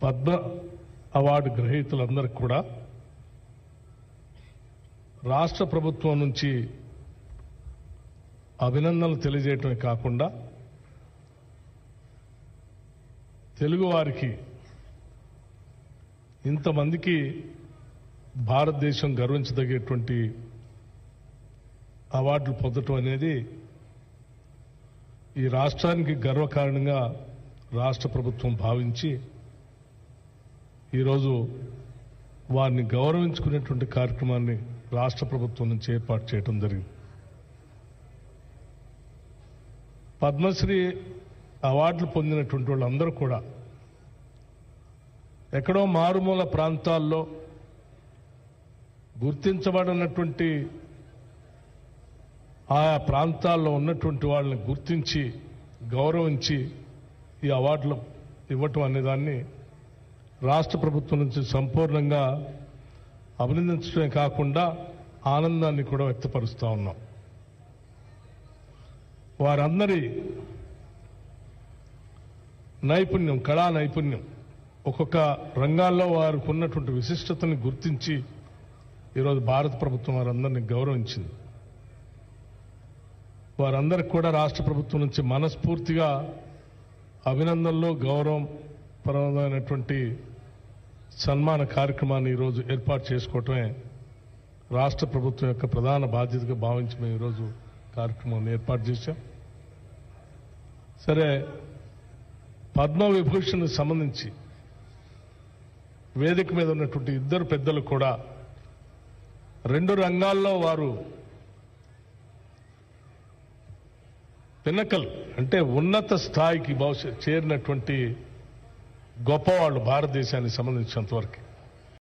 Padma award గ్రహీతలందరికీ కూడా రాష్ట్ర ప్రభుత్వం నుంచి అభినందనలు తెలియజేయటమే కాకుండా తెలుగువారికి ఇంతమందికి భారతదేశం గర్వించదగేటువంటి అవార్డులు పొందటం అనేది ఈ రాష్ట్రానికి గర్వకారణంగా రాష్ట్ర ప్రభుత్వం భావించి ఈరోజు వారిని గౌరవించుకునేటువంటి కార్యక్రమాన్ని రాష్ట్ర ప్రభుత్వం నుంచి ఏర్పాటు చేయడం జరిగింది. పద్మశ్రీ అవార్డులు పొందినటువంటి వాళ్ళందరూ కూడా ఎక్కడో మారుమూల ప్రాంతాల్లో గుర్తించబడినటువంటి ఆయా ప్రాంతాల్లో ఉన్నటువంటి వాళ్ళని గుర్తించి గౌరవించి ఈ అవార్డులు ఇవ్వటం అనేదాన్ని రాష్ట్ర ప్రభుత్వం నుంచి సంపూర్ణంగా అభినందించడమే కాకుండా ఆనందాన్ని కూడా వ్యక్తపరుస్తూ ఉన్నాం. వారందరి నైపుణ్యం, కళా నైపుణ్యం, ఒక్కొక్క రంగాల్లో వారికి ఉన్నటువంటి విశిష్టతని గుర్తించి ఈరోజు భారత ప్రభుత్వం వారందరినీ గౌరవించింది. వారందరికీ కూడా రాష్ట్ర ప్రభుత్వం నుంచి మనస్ఫూర్తిగా అభినందనలు, గౌరవం పరమైనటువంటి సన్మాన కార్యక్రమాన్ని ఈరోజు ఏర్పాటు చేసుకోవటమే రాష్ట్ర ప్రభుత్వం యొక్క ప్రధాన బాధ్యతగా భావించి మేము ఈరోజు కార్యక్రమాన్ని ఏర్పాటు చేశాం. సరే, పద్మవిభూషణ్ సంబంధించి వేదిక మీద ఉన్నటువంటి ఇద్దరు పెద్దలు కూడా 2 రంగాల్లో వారు పిన్నకల్ అంటే ఉన్నత స్థాయికి చేరినటువంటి గొప్పవాళ్ళు భారతదేశానికి సంబంధించినంతవరకు.